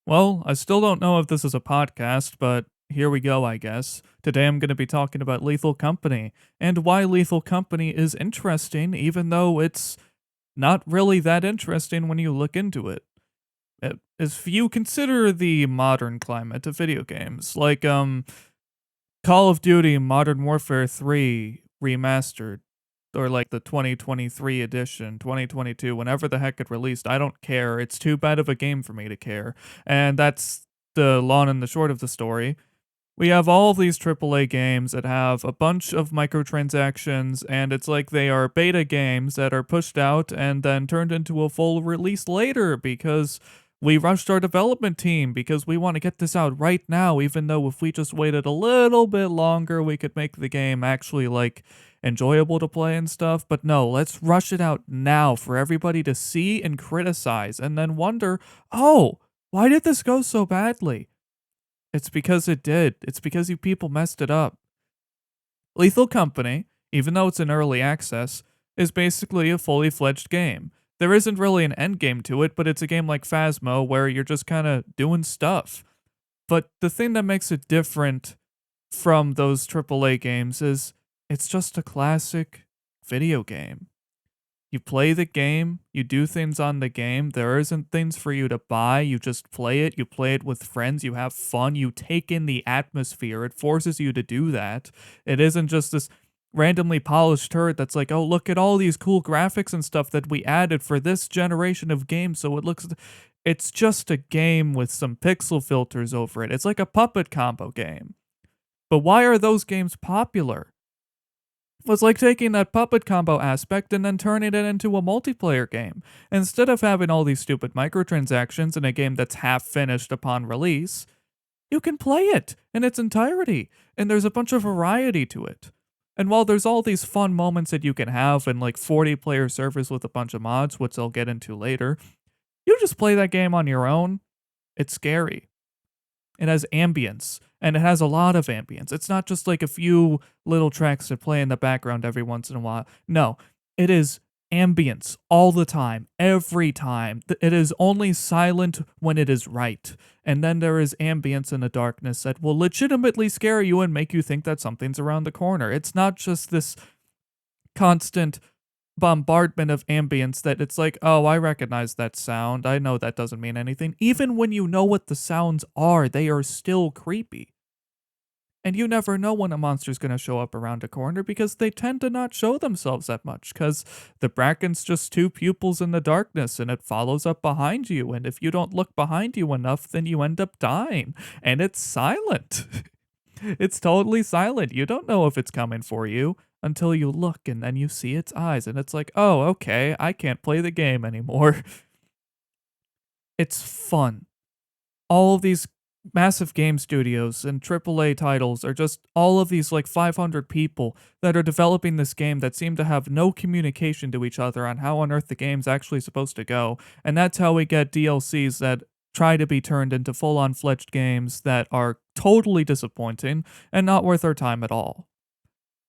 Well, I still don't know if this is a podcast, but here we go, I guess. Today I'm going to be talking about Lethal Company and why Lethal Company is interesting, even though it's not really that interesting when you look into it. If you consider the modern climate of video games, like Call of Duty Modern Warfare 3 remastered, or like the 2023 edition, 2022, whenever the heck it released, I don't care. It's too bad of a game for me to care. And that's the long and the short of the story. We have all these AAA games that have a bunch of microtransactions, and it's like they are beta games that are pushed out and then turned into a full release later because we rushed our development team because we want to get this out right now, even though if we just waited a little bit longer, we could make the game actually like enjoyable to play and stuff. But no, let's rush it out now for everybody to see and criticize and then wonder, oh, why did this go so badly? It's because it did. It's because you people messed it up. Lethal Company, even though it's in early access, is basically a fully fledged game. There isn't really an end game to it, but it's a game like Phasmo where you're just kind of doing stuff. But the thing that makes it different from those AAA games is it's just a classic video game. You play the game, you do things on the game. There isn't things for you to buy. You just play it. You play it with friends. You have fun. You take in the atmosphere. It forces you to do that. It isn't just this randomly polished turd that's like, oh, look at all these cool graphics and stuff that we added for this generation of games. So it looks. It's just a game with some pixel filters over it. It's like a puppet combo game. But why are those games popular? Was like taking that puppet combo aspect and then turning it into a multiplayer game. Instead of having all these stupid microtransactions in a game that's half finished upon release, you can play it in its entirety, and there's a bunch of variety to it. And while there's all these fun moments that you can have in like 40 player servers with a bunch of mods, which I'll get into later, you just play that game on your own. It's scary. It has ambience, and it has a lot of ambience. It's not just like a few little tracks that play in the background every once in a while. No, it is ambience all the time, every time. It is only silent when it is right. And then there is ambience in the darkness that will legitimately scare you and make you think that something's around the corner. It's not just this constant bombardment of ambience that it's like, oh, I recognize that sound. I know that doesn't mean anything. Even when you know what the sounds are, they are still creepy. And you never know when a monster's going to show up around a corner because they tend to not show themselves that much because the bracken's just two pupils in the darkness and it follows up behind you. And if you don't look behind you enough, then you end up dying. And it's silent. It's totally silent. You don't know if it's coming for you until you look and then you see its eyes and it's like, "Oh, okay, I can't play the game anymore." It's fun. All of these massive game studios and AAA titles are just all of these like 500 people that are developing this game that seem to have no communication to each other on how on earth the game's actually supposed to go. And that's how we get DLCs that try to be turned into full-on fledged games that are totally disappointing and not worth our time at all.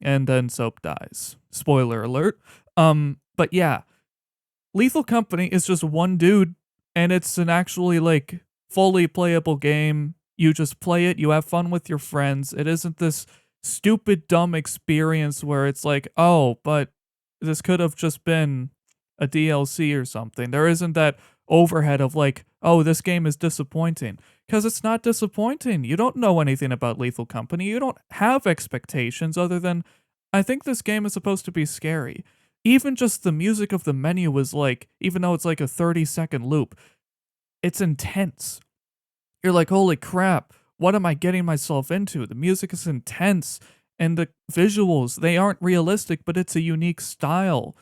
And then Soap dies. Spoiler alert. But yeah, Lethal Company is just one dude, and it's an actually like fully playable game. You just play it, you have fun with your friends. It isn't this stupid, dumb experience where it's like, oh, but this could have just been a DLC or something. There isn't that overhead of like, oh, this game is disappointing. Because it's not disappointing. You don't know anything about Lethal Company. You don't have expectations other than, I think this game is supposed to be scary. Even just the music of the menu is like, even though it's like a 30-second loop, it's intense. You're like, holy crap, what am I getting myself into? The music is intense, and the visuals, they aren't realistic, but it's a unique style.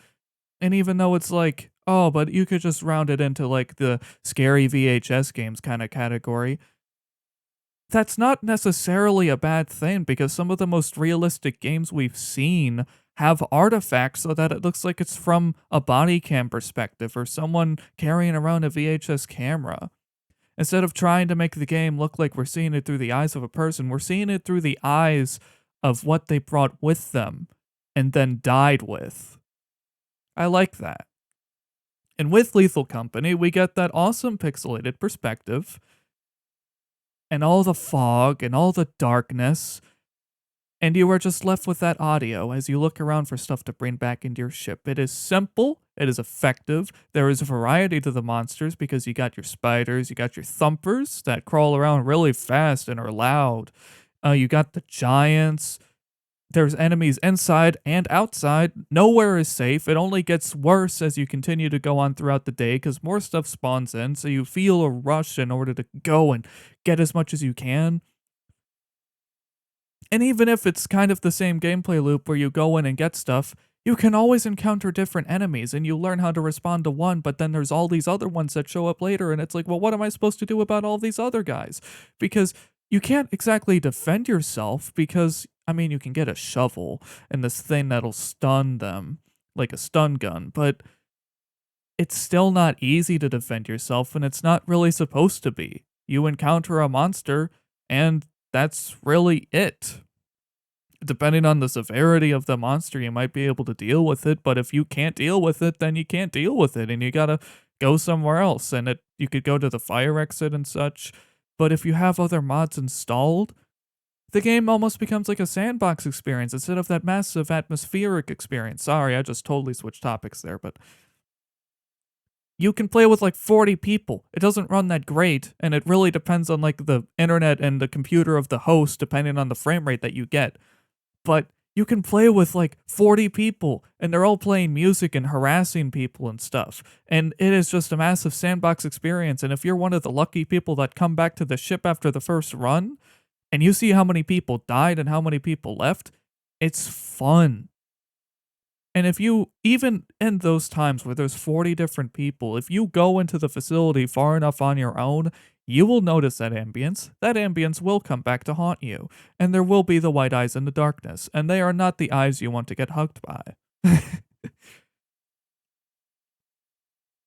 And even though it's like, oh, but you could just round it into like the scary VHS games kind of category, that's not necessarily a bad thing because some of the most realistic games we've seen have artifacts so that it looks like it's from a body cam perspective or someone carrying around a VHS camera. Instead of trying to make the game look like we're seeing it through the eyes of a person, we're seeing it through the eyes of what they brought with them and then died with. I like that. And with Lethal Company, we get that awesome pixelated perspective. and all the fog and all the darkness, and you are just left with that audio as you look around for stuff to bring back into your ship. It is simple, it is effective. There is variety to the monsters because you got your spiders, you got your thumpers that crawl around really fast and are loud. You got the giants. There's enemies inside and outside. Nowhere is safe. It only gets worse as you continue to go on throughout the day because more stuff spawns in, so you feel a rush in order to go and get as much as you can. And even if it's kind of the same gameplay loop where you go in and get stuff, you can always encounter different enemies and you learn how to respond to one, but then there's all these other ones that show up later, and it's like, well, what am I supposed to do about all these other guys? Because you can't exactly defend yourself because, I mean, you can get a shovel and this thing that'll stun them, like a stun gun, but it's still not easy to defend yourself, and it's not really supposed to be. You encounter a monster, and that's really it. Depending on the severity of the monster, you might be able to deal with it, but if you can't deal with it, then you can't deal with it, and you gotta go somewhere else. And you could go to the fire exit and such, but if you have other mods installed, the game almost becomes like a sandbox experience instead of that massive atmospheric experience. Sorry, I just totally switched topics there, but you can play with like 40 people. It doesn't run that great, and it really depends on like the internet and the computer of the host, depending on the frame rate that you get. But you can play with like 40 people, and they're all playing music and harassing people and stuff. And it is just a massive sandbox experience. And if you're one of the lucky people that come back to the ship after the first run, and you see how many people died and how many people left, it's fun. And if you, even in those times where there's 40 different people, if you go into the facility far enough on your own, you will notice that ambience. That ambience will come back to haunt you. And there will be the white eyes in the darkness. And they are not the eyes you want to get hugged by.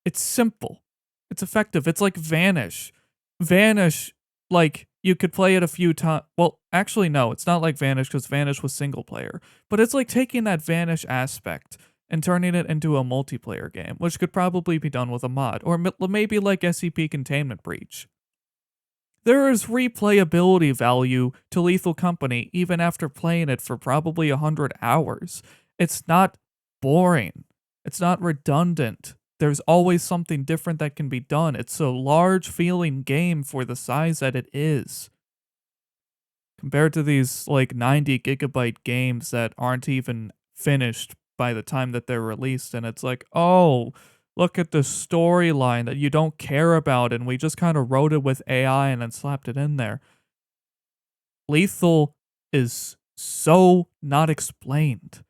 It's simple. It's effective. It's like Vanish. Vanish, like, you could play it a few times. Well, actually, no, it's not like Vanish because Vanish was single player. But it's like taking that Vanish aspect and turning it into a multiplayer game, which could probably be done with a mod. Or maybe like SCP Containment Breach. There is replayability value to Lethal Company even after playing it for probably 100 hours. It's not boring. It's not redundant. There's always something different that can be done. It's a large feeling game for the size that it is. Compared to these like 90 gigabyte games that aren't even finished by the time that they're released, and it's like, oh, look at the storyline that you don't care about, and we just kind of wrote it with AI and then slapped it in there. Lethal is so not explained.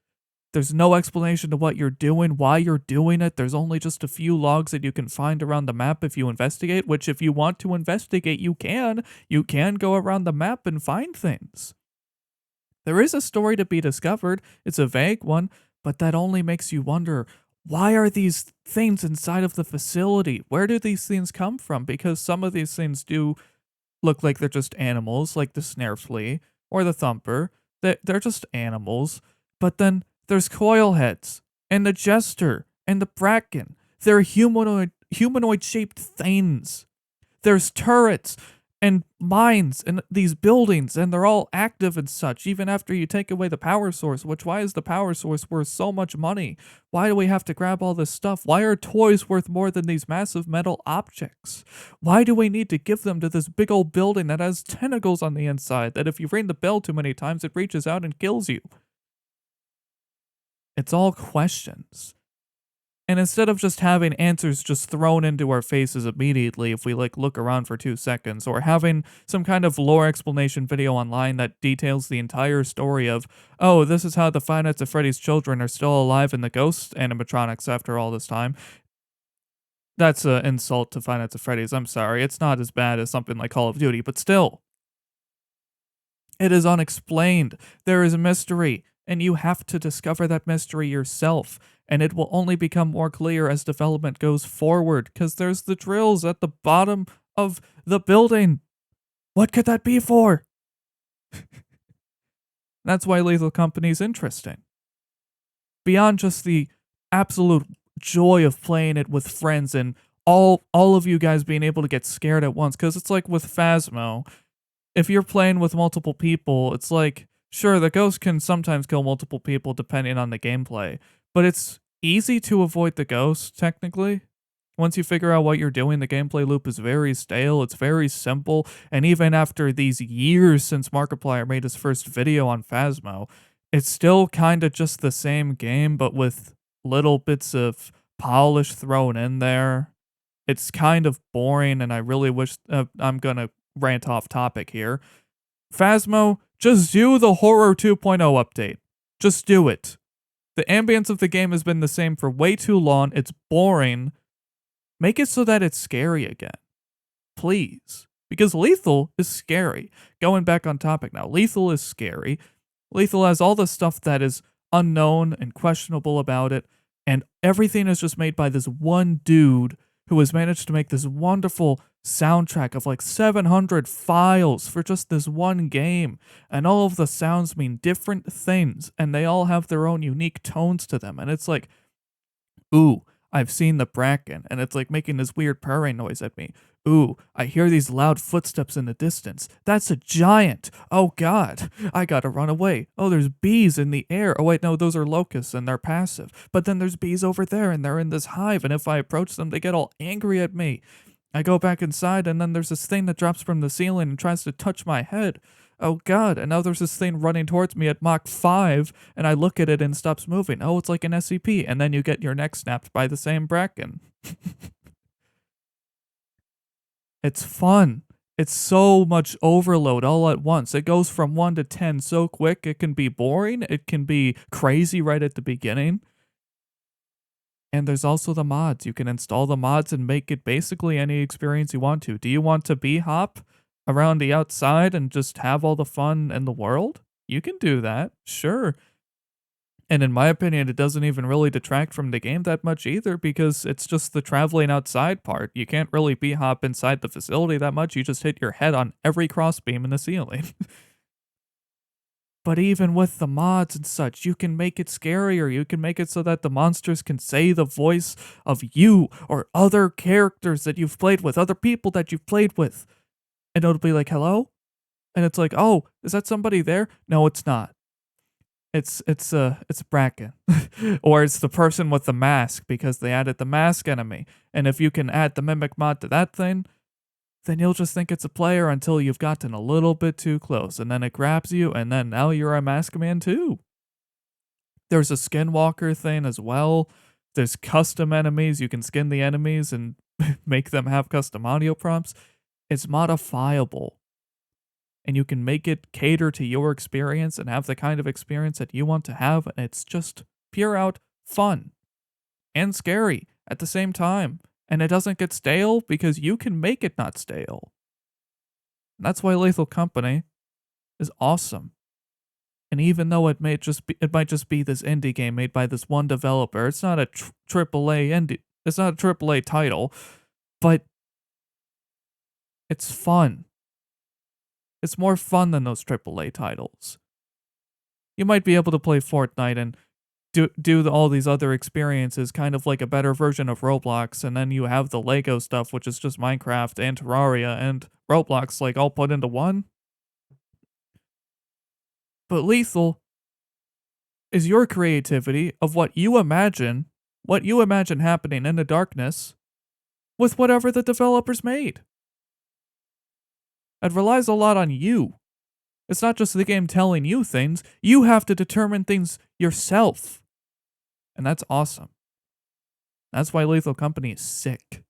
There's no explanation to what you're doing, why you're doing it. There's only just a few logs that you can find around the map if you investigate, which if you want to investigate, you can. You can go around the map and find things. There is a story to be discovered. It's a vague one, but that only makes you wonder, why are these things inside of the facility? Where do these things come from? Because some of these things do look like they're just animals, like the snare flea or the thumper. They're just animals. But then there's coil heads and the jester and the bracken. They're humanoid shaped things. There's turrets and mines and these buildings, and they're all active and such, even after you take away the power source, which, why is the power source worth so much money? Why do we have to grab all this stuff? Why are toys worth more than these massive metal objects? Why do we need to give them to this big old building that has tentacles on the inside that if you ring the bell too many times, it reaches out and kills you? It's all questions. And instead of just having answers just thrown into our faces immediately if we like look around for 2 seconds, or having some kind of lore explanation video online that details the entire story of, oh, this is how the Five Nights at Freddy's children are still alive in the ghost animatronics after all this time. That's an insult to Five Nights at Freddy's. I'm sorry. It's not as bad as something like Call of Duty, but still. It is unexplained. There is a mystery, and you have to discover that mystery yourself. And it will only become more clear as development goes forward, because there's the drills at the bottom of the building. What could that be for? That's why Lethal Company is interesting. Beyond just the absolute joy of playing it with friends and all of you guys being able to get scared at once, because it's like with Phasmo, if you're playing with multiple people, it's like, sure, the ghost can sometimes kill multiple people depending on the gameplay, but it's easy to avoid the ghost, technically. Once you figure out what you're doing, the gameplay loop is very stale, it's very simple, and even after these years since Markiplier made his first video on Phasmo, it's still kinda just the same game, but with little bits of polish thrown in there. It's kind of boring, and I really wish I'm gonna rant off topic here. Phasmo, just do the Horror 2.0 update. Just do it. The ambience of the game has been the same for way too long. It's boring. Make it so that it's scary again. Please. Because Lethal is scary. Going back on topic now, Lethal is scary. Lethal has all the stuff that is unknown and questionable about it, and everything is just made by this one dude who has managed to make this wonderful soundtrack of like 700 files for just this one game, and all of the sounds mean different things, and they all have their own unique tones to them, and it's like, ooh, I've seen the bracken, and it's like making this weird purring noise at me. Ooh, I hear these loud footsteps in the distance. That's a giant. Oh god, I gotta run away. Oh, there's bees in the air. Oh wait, no, those are locusts and they're passive. But then there's bees over there and they're in this hive, and if I approach them, they get all angry at me. I go back inside, and then there's this thing that drops from the ceiling and tries to touch my head. Oh god, and now there's this thing running towards me at Mach 5, and I look at it and it stops moving. Oh, it's like an SCP, and then you get your neck snapped by the same bracken. It's fun. It's so much overload all at once. It goes from 1 to 10 so quick, it can be boring, it can be crazy right at the beginning. And there's also the mods. You can install the mods and make it basically any experience you want to. Do you want to bee hop around the outside and just have all the fun in the world? You can do that, sure. And in my opinion, it doesn't even really detract from the game that much either, because it's just the traveling outside part. You can't really bee hop inside the facility that much. You just hit your head on every crossbeam in the ceiling. But even with the mods and such, you can make it scarier. You can make it so that the monsters can say the voice of you or other characters that you've played with, other people that you've played with. And it'll be like, hello? And it's like, oh, is that somebody there? No, it's not. It's Bracken. Or it's the person with the mask because they added the mask enemy. And if you can add the mimic mod to that thing, then you'll just think it's a player until you've gotten a little bit too close, and then it grabs you, and then now you're a mask man too. There's a skinwalker thing as well. There's custom enemies. You can skin the enemies and make them have custom audio prompts. It's modifiable. And you can make it cater to your experience and have the kind of experience that you want to have, and it's just pure out fun and scary at the same time. And it doesn't get stale because you can make it not stale. And that's why Lethal Company is awesome. And even though it might just be this indie game made by this one developer, it's not a AAA indie. It's not a AAA title, but it's fun. It's more fun than those AAA titles. You might be able to play Fortnite and do all these other experiences, kind of like a better version of Roblox, and then you have the Lego stuff, which is just Minecraft and Terraria and Roblox, like all put into one. But Lethal is your creativity of what you imagine happening in the darkness with whatever the developers made. It relies a lot on you. It's not just the game telling you things, you have to determine things yourself. And that's awesome. That's why Lethal Company is sick.